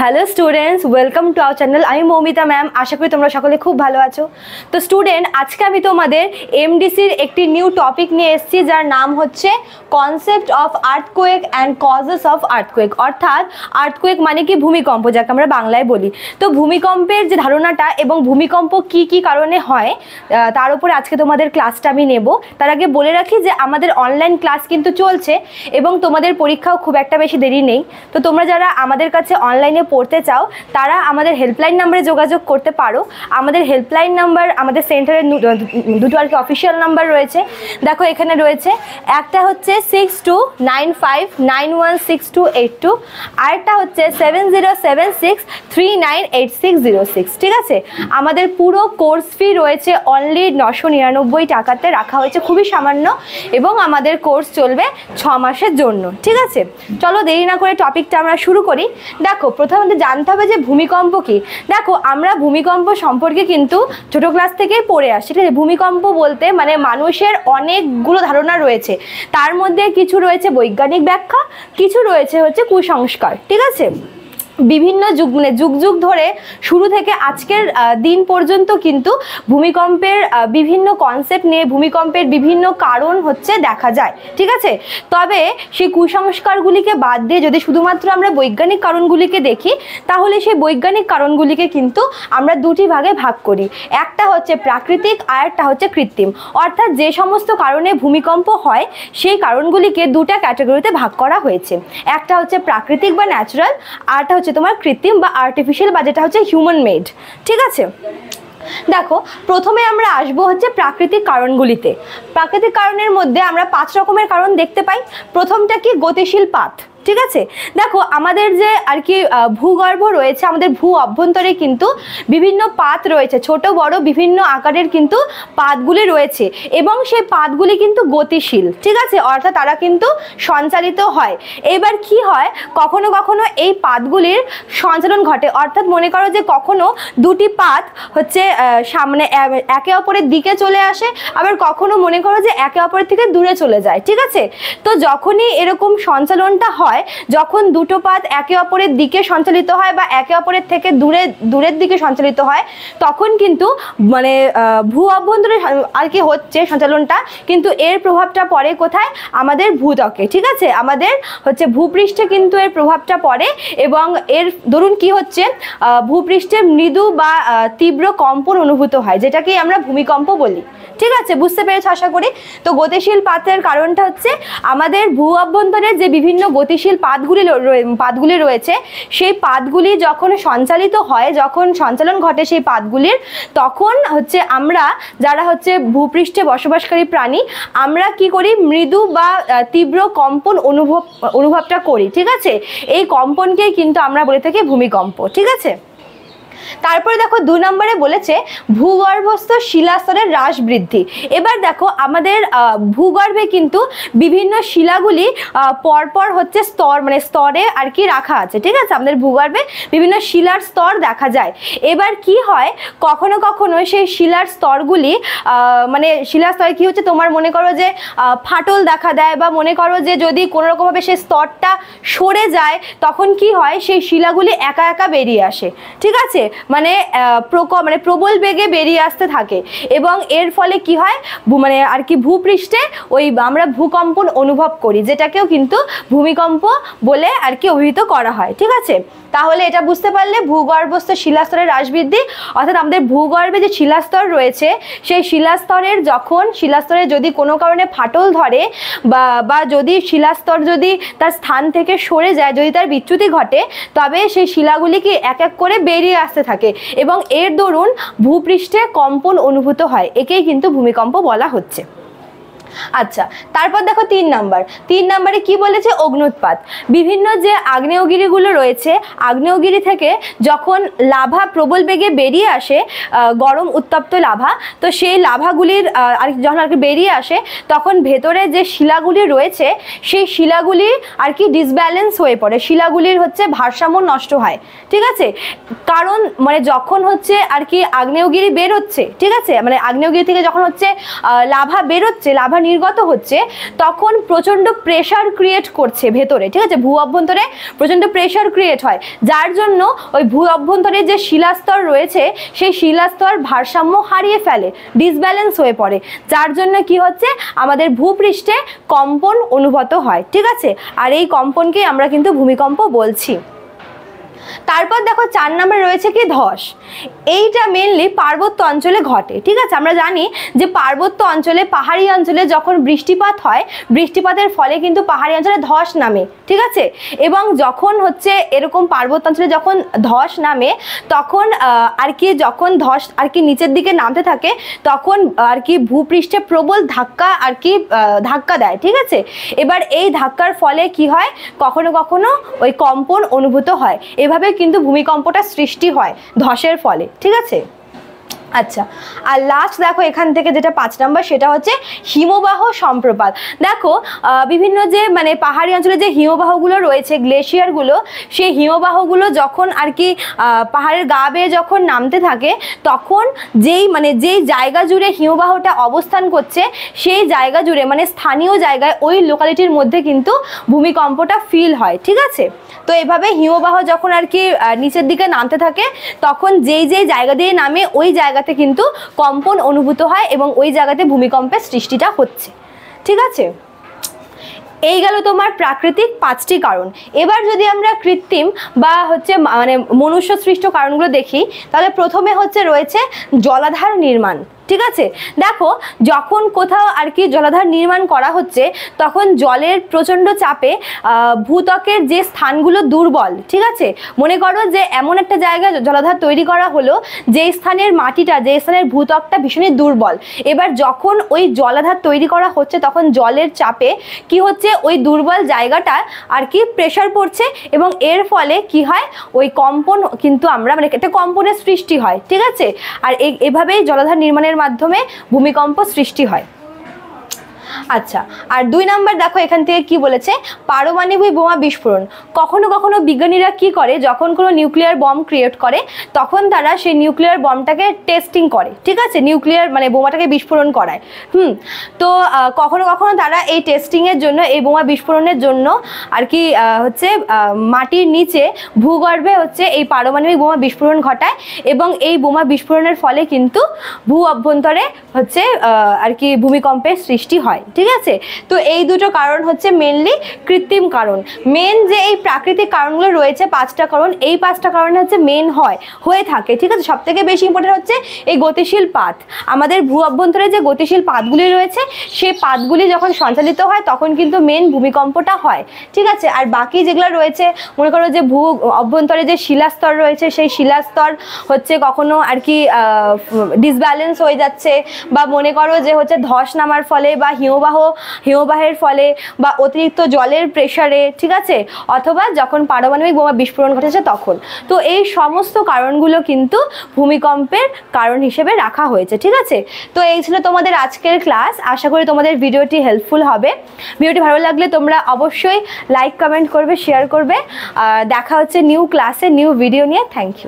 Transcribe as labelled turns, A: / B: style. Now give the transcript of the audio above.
A: Hello students, welcome to our channel. আমি Moumita ma'am. আশা করি তোমরা সকলে খুব ভালো আছো। তো স্টুডেন্ট, আজকে আমি তোমাদের এমডিসির একটি নিউ টপিক নিয়ে এসেছি, যার নাম হচ্ছে concept of earthquake and causes of earthquake. অর্থাৎ আর্থকোয়েক মানে কি ভূমিকম্প, যাকে আমরা বাংলায় বলি। তো ভূমিকম্পের যে ধারণাটা এবং ভূমিকম্প কি কি কারণে হয় তার উপরে আজকে তোমাদের ক্লাসটা আমি নেব। তার আগে বলে রাখি যে আমাদের অনলাইন ক্লাস কিন্তু চলছে এবং তোমাদের পরীক্ষাও খুব একটা বেশি দেরি নেই। তো তোমরা যারা আমাদের কাছে অনলাইনে পড়তে চাও তারা আমাদের হেল্পলাইন নাম্বারে যোগাযোগ করতে পারো। আমাদের হেল্পলাইন নাম্বার, আমাদের সেন্টারের দুটো আর কি অফিসিয়াল নাম্বার রয়েছে। দেখো এখানে রয়েছে, একটা হচ্ছে 6295916282, আরেকটা হচ্ছে 7076398606। ঠিক আছে, আমাদের পুরো কোর্স ফি রয়েছে অনলি 999 টাকাতে রাখা হয়েছে, খুবই সামান্য, এবং আমাদের কোর্স চলবে 6 মাসের জন্য। ঠিক আছে, চলো দেরি না করে টপিকটা আমরা শুরু করি। দেখো, প্রথমত জানতে হবে যে ভূমিকম্প কি। দেখো, আমরা ভূমিকম্প সম্পর্কে কিন্তু ছোট ক্লাস থেকেই পড়ে আসছি। ঠিক আছে, ভূমিকম্প বলতে মানে মানুষের অনেকগুলো ধারণা রয়েছে, তার মধ্যে কিছু রয়েছে বৈজ্ঞানিক ব্যাখ্যা, কিছু রয়েছে হচ্ছে কুসংস্কার। ঠিক আছে, বিভিন্ন যুগ মানে যুগ যুগ ধরে শুরু থেকে আজকের দিন পর্যন্ত কিন্তু ভূমিকম্পের বিভিন্ন কনসেপ্ট নিয়ে ভূমিকম্পের বিভিন্ন কারণ হচ্ছে দেখা যায়। ঠিক আছে, তবে সেই কুসংস্কারগুলিকে বাদ দিয়ে যদি শুধুমাত্র আমরা বৈজ্ঞানিক কারণগুলিকে দেখি, তাহলে সেই বৈজ্ঞানিক কারণগুলিকে কিন্তু আমরা দুটি ভাগে ভাগ করি। একটা হচ্ছে প্রাকৃতিক আর একটা হচ্ছে কৃত্রিম। অর্থাৎ যে সমস্ত কারণে ভূমিকম্প হয় সেই কারণগুলিকে দুটা ক্যাটাগরিতে ভাগ করা হয়েছে। একটা হচ্ছে প্রাকৃতিক বা ন্যাচারাল, আরটা হচ্ছে তোমার কৃত্রিম বা আর্টিফিশিয়াল, বা যেটা হচ্ছে হিউম্যান মেড। ঠিক আছে, দেখো প্রথমে আমরা আসবো হচ্ছে প্রাকৃতিক কারণগুলিতে। প্রাকৃতিক কারণের মধ্যে আমরা 5 রকমের কারণ দেখতে পাই। প্রথমটা কি, গতিশীল পাত। ঠিক আছে, দেখো আমাদের যে আর কি ভূগর্ভ রয়েছে, আমাদের ভূ অভ্যন্তরে কিন্তু বিভিন্ন পাত রয়েছে, ছোট বড় বিভিন্ন আকারের কিন্তু পাতগুলি রয়েছে, এবং সেই পাতগুলি কিন্তু গতিশীল। ঠিক আছে, অর্থাৎ তারা কিন্তু সঞ্চালিত হয়। এবার কি হয়, কখনো কখনো এই পাতগুলির সঞ্চালন ঘটে। অর্থাৎ মনে করো যে কখনো দুটি পাত হচ্ছে সামনে একে অপরের দিকে চলে আসে, আবার কখনো মনে করো যে একে অপরের থেকে দূরে চলে যায়। ঠিক আছে, তো যখনই এরকম সঞ্চালনটা হয়, যখন দুটো পাত একে অপরের দিকে সঞ্চালিত হয় বা একে অপরের থেকে দূরের দিকে সঞ্চালিত হয়, তখন কিন্তু মানে ভূ অভ্যন্তরে আর কি হচ্ছে সঞ্চালনটা, কিন্তু এর প্রভাবটা পড়ে কোথায়, আমাদের ভূত্বকে। ঠিক আছে, আমাদের হচ্ছে ভূপৃষ্ঠে কিন্তু এর প্রভাবটা পড়ে, এবং এর দরুন কি হচ্ছে, ভূপৃষ্ঠে মৃদু বা তীব্র কম্পন অনুভূত হয়, যেটাকে আমরা ভূমিকম্প বলি। ঠিক আছে, বুঝতে পেরেছো আশা করি। তো গতিশীল পাতের কারণটা হচ্ছে আমাদের ভূ অভ্যন্তরে যে বিভিন্ন গতিশীল পাতগুলি রয়েছে, সেই পাতগুলি যখন সঞ্চালিত হয়, যখন সঞ্চালন ঘটে সেই পাতগুলির, তখন হচ্ছে আমরা যারা হচ্ছে ভূপৃষ্ঠে বসবাসকারী প্রাণী, আমরা কি করি, মৃদু বা তীব্র কম্পন অনুভবটা করি। ঠিক আছে, এই কম্পনকেই কিন্তু আমরা বলে থাকি ভূমিকম্প। ঠিক আছে, তারপরে দেখো 2 নম্বরে বলেছে ভূগর্ভস্থ শিলাস্তরের হ্রাস বৃদ্ধি। এবার দেখো আমাদের ভূগর্ভে কিন্তু বিভিন্ন শিলাগুলি পরপর হচ্ছে স্তর মানে স্তরে আর কি রাখা আছে। ঠিক আছে, আমাদের ভূগর্ভে বিভিন্ন শিলার স্তর দেখা যায়। এবার কি হয়, কখনো কখনো সেই শিলার স্তরগুলি মানে শিলার স্তরে কি হচ্ছে, তোমার মনে করো যে ফাটল দেখা দেয়, বা মনে করো যে যদি কোনো রকমভাবে সেই স্তরটা সরে যায়, তখন কি হয়, সেই শিলাগুলি একা একা বেরিয়ে আসে। ঠিক আছে, মানে প্রবল বেগে বেরিয়ে আসতে থাকে, এবং এর ফলে কি হয়, মানে আর কি ভূপৃষ্ঠে ওই আমরা ভূকম্পন অনুভব করি, যেটাকেও কিন্তু ভূমিকম্প বলে আর কি অভিহিত করা হয়। ঠিক আছে, তাহলে এটা বুঝতে পারলে ভূগর্ভস্থ শিলাস্তরের হ্রাস বৃদ্ধি, অর্থাৎ আমাদের ভূগর্ভে যে শিলাস্তর রয়েছে, সেই শিলাস্তরে যদি কোনো কারণে ফাটল ধরে বা যদি শিলাস্তর যদি তার স্থান থেকে সরে যায়, যদি তার বিচ্যুতি ঘটে, তবে সেই শিলাগুলি কি এক এক করে বেরিয়ে আসতে থাকে, এবং এর দরুন ভূপৃষ্ঠে কম্পন অনুভূত হয়। একেই কিন্তু ভূমিকম্প বলা হচ্ছে। আচ্ছা, তারপর দেখো 3 নম্বরে কি বলেছে, অগ্ন্যুৎপাত। বিভিন্ন যে আগ্নেয়গিরিগুলো রয়েছে, আগ্নেয়গিরি থেকে যখন লাভা প্রবল বেগে বেরিয়ে আসে, গরম উত্তপ্ত লাভা, তো সেই লাভাগুলির যখন আর কি বেরিয়ে আসে, তখন ভেতরে যে শিলাগুলি রয়েছে, সেই শিলাগুলি আর কি ডিসব্যালেন্স হয়ে পড়ে, শিলাগুলির হচ্ছে ভারসাম্য নষ্ট হয়। ঠিক আছে, কারণ মানে যখন হচ্ছে আর কি আগ্নেয়গিরি বের হচ্ছে, ঠিক আছে, মানে আগ্নেয়গিরি থেকে যখন হচ্ছে লাভা বেরোচ্ছে, লাভা নির্গত হচ্ছে তখন প্রচণ্ড প্রেশার ক্রিয়েট করছে ভেতরে, ঠিক আছে, ভূ অভ্যন্তরে প্রচণ্ড প্রেশার ক্রিয়েট হয়, যার জন্য ওই ভূ অভ্যন্তরে যে শিলাস্তর রয়েছে সেই শিলাস্তর ভারসাম্য হারিয়ে ফেলে, ডিসব্যালেন্স হয়ে পড়ে, যার জন্য কি হচ্ছে আমাদের ভূপৃষ্ঠে কম্পন অনুভূত হয়, ঠিক আছে। আর এই কম্পনকেই আমরা কিন্তু ভূমিকম্প বলছি। তারপর দেখো 4 নম্বরে রয়েছে কি ধস। এইটা মেনলি পার্বত্য অঞ্চলে ঘটে, ঠিক আছে। আমরা জানি যে পার্বত্য অঞ্চলে, পাহাড়ি অঞ্চলে যখন বৃষ্টিপাত হয়, বৃষ্টিপাতের ফলে কিন্তু পাহাড়ি অঞ্চলে ধস নামে, ঠিক আছে। এবং যখন হচ্ছে এরকম পার্বত্য অঞ্চলে যখন ধস নামে তখন আর কি, যখন ধস আর কি নিচের দিকে নামতে থাকে তখন আর কি ভূপৃষ্ঠে প্রবল ধাক্কা আর কি ধাক্কা দেয়, ঠিক আছে। এবার এই ধাক্কার ফলে কি হয়, কখনো কখনো ওই কম্পন অনুভূত হয়, এভাবে কিন্তু ভূমিকম্পটা সৃষ্টি হয় ধসের ফলে, ঠিক আছে। আচ্ছা, আর লাস্ট দেখো এখান থেকে যেটা 5 নম্বর, সেটা হচ্ছে হিমবাহ সম্প্রপাত। দেখো বিভিন্ন যে মানে পাহাড়ি অঞ্চলে যে হিমবাহগুলো রয়েছে, গ্লেশিয়ারগুলো, সেই হিমবাহগুলো যখন আর কি পাহাড়ের গা বেয়ে যখন নামতে থাকে তখন যেই জায়গা জুড়ে হিমবাহটা অবস্থান করছে সেই জায়গা জুড়ে মানে স্থানীয় জায়গায় ওই লোকালিটির মধ্যে কিন্তু ভূমিকম্পটা ফিল হয়, ঠিক আছে। তো এভাবে হিমবাহ যখন আর কি নিচের দিকে নামতে থাকে তখন যেই জায়গা দিয়ে নামে ওই জায়গাতে কিন্তু কম্পন অনুভূত হয় এবং ওই জায়গাতে ভূমিকম্পের সৃষ্টিটা হচ্ছে, ঠিক আছে। এই গেল তোমার প্রাকৃতিক 5টি কারণ। এবার যদি আমরা কৃত্রিম বা হচ্ছে মানে মনুষ্য সৃষ্ট কারণগুলো দেখি, তাহলে প্রথমে হচ্ছে রয়েছে জলাধার নির্মাণ, ঠিক আছে। দেখো যখন কোথাও আর কি জলাধার নির্মাণ করা হচ্ছে তখন জলের প্রচণ্ড চাপে ভূত্বকের যে স্থানগুলো দুর্বল, ঠিক আছে। মনে করো যে এমন একটা জায়গায় জলাধার তৈরি করা হলো যে স্থানের মাটিটা, যে স্থানের ভূত্বকটা ভীষণই দুর্বল। এবার যখন ওই জলাধার তৈরি করা হচ্ছে তখন জলের চাপে কি হচ্ছে, ওই দুর্বল জায়গাটা আর কি প্রেশার পড়ছে এবং এর ফলে কি হয়, ওই কম্পন কিন্তু আমরা মানে একটা কম্পনের সৃষ্টি হয়, ঠিক আছে। আর এভাবেই জলাধার নির্মাণের মাধ্যমে ভূমিকম্প সৃষ্টি হয়। আচ্ছা, আর 2 নম্বর দেখো এখান থেকে কি বলেছে, পারমাণবিক বোমা বিস্ফোরণ। কখনো কখনো বিজ্ঞানীরা কি করে, যখন কোনো নিউক্লিয়ার বম ক্রিয়েট করে তখন তারা সেই নিউক্লিয়ার বমটাকে টেস্টিং করে, ঠিক আছে, নিউক্লিয়ার মানে বোমাটাকে বিস্ফোরণ করায়। তো কখনো কখনো তারা এই টেস্টিংয়ের জন্য, এই বোমা বিস্ফোরণের জন্য আর কি হচ্ছে মাটির নিচে ভূগর্ভে হচ্ছে এই পারমাণবিক বোমা বিস্ফোরণ ঘটায় এবং এই বোমা বিস্ফোরণের ফলে কিন্তু ভূ অভ্যন্তরে হচ্ছে আর কি ভূমিকম্পের সৃষ্টি হয়, ঠিক আছে। তো এই দুটো কারণ হচ্ছে মেনলি কৃত্রিম কারণ। মেন যে এই প্রাকৃতিক কারণগুলো রয়েছে 5টা কারণ, এই 5টা কারণে হচ্ছে মেন হয়ে থাকে, ঠিক আছে। সব থেকে বেশি ইম্পর্টেন্ট হচ্ছে এই গতিশীল পাত। আমাদের ভূ অভ্যন্তরে যে গতিশীল পাতগুলি রয়েছে সেই পাতগুলি যখন সঞ্চালিত হয় তখন কিন্তু মেন ভূমিকম্পটা হয়, ঠিক আছে। আর বাকি যেগুলো রয়েছে, মনে করো যে ভূ অভ্যন্তরে যে শিলাস্তর রয়েছে সেই শিলাস্তর হচ্ছে কখনো আর কি ডিসব্যালেন্স হয়ে যাচ্ছে, বা মনে করো যে হচ্ছে ধস নামার ফলে বা হিমবাহের ফলে বা অতিরিক্ত জলের প্রেসারে, ঠিক আছে, অথবা যখন পারমাণবিক বোমা বিস্ফোরণ ঘটেছে তখন। তো এই সমস্ত কারণগুলো কিন্তু ভূমিকম্পের কারণ হিসেবে রাখা হয়েছে, ঠিক আছে। তো এই ছিল তোমাদের আজকের ক্লাস। আশা করি তোমাদের ভিডিওটি হেল্পফুল হবে। ভিডিওটি ভালো লাগলে তোমরা অবশ্যই লাইক, কমেন্ট করবে, শেয়ার করবে। দেখা হচ্ছে নিউ ক্লাসে নিউ ভিডিও নিয়ে। Thank you.